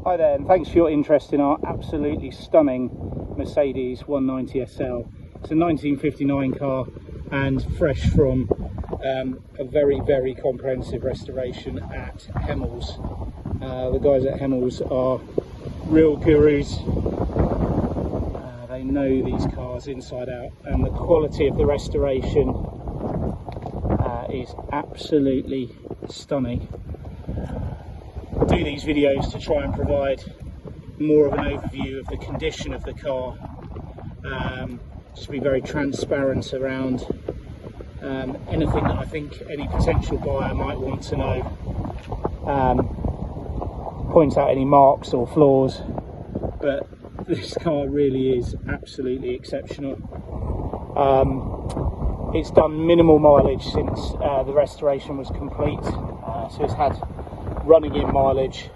Hi there, and thanks for your interest in our absolutely stunning Mercedes 190SL. It's a 1959 car and fresh from a very comprehensive restoration at Hemmels. The guys at Hemmels are real gurus. They know these cars inside out, and the quality of the restoration is absolutely stunning. I do these videos to try and provide more of an overview of the condition of the car, just to be very transparent around anything that I think any potential buyer might want to know, point out any marks or flaws, but this car really is absolutely exceptional. It's done minimal mileage since the restoration was complete, so it's had running in mileage,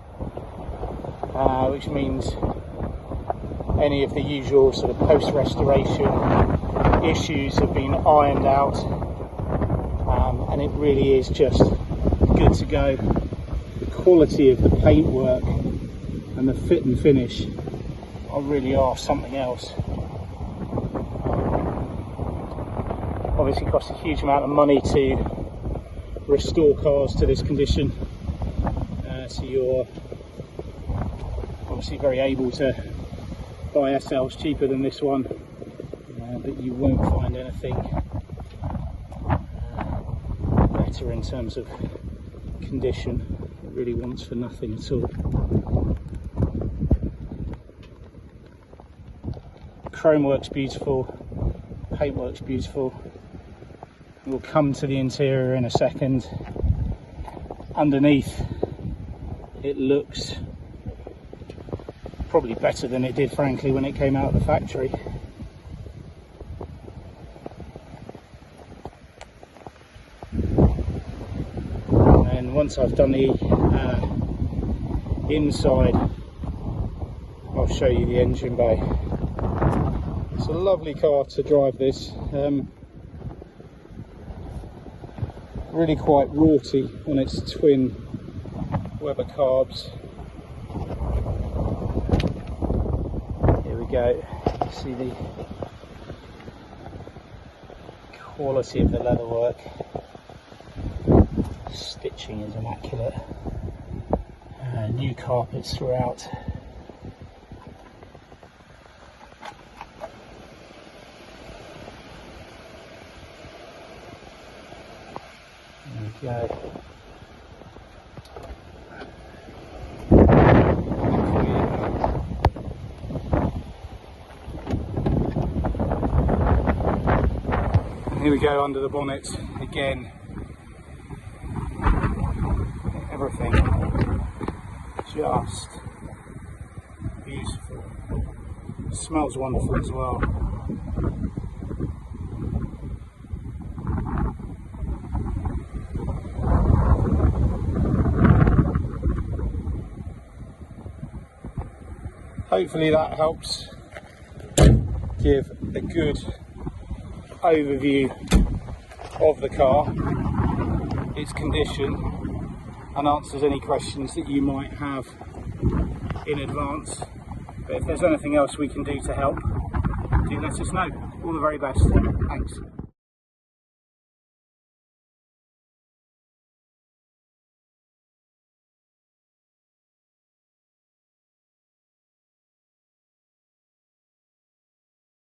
which means any of the usual sort of post-restoration issues have been ironed out, and it really is just good to go. The quality of the paintwork and the fit and finish really are something else. Obviously costs a huge amount of money to restore cars to this condition, so you're obviously very able to buy SLs cheaper than this one, but you won't find anything better in terms of condition. It really wants for nothing at all. Chrome works beautiful, paint works beautiful. We'll come to the interior in a second. Underneath, it looks probably better than it did, frankly, when it came out of the factory. And then once I've done the inside, I'll show you the engine bay. It's a lovely car to drive this. Really quite rorty on its twin Weber carbs. Here we go. See the quality of the leatherwork. Stitching is immaculate. New carpets throughout. There we go. And here we go under the bonnet again. Everything just beautiful. It smells wonderful as well. Hopefully that helps give a good overview of the car, its condition, and answers any questions that you might have in advance. But if there's anything else we can do to help, do let us know. All the very best. Thanks.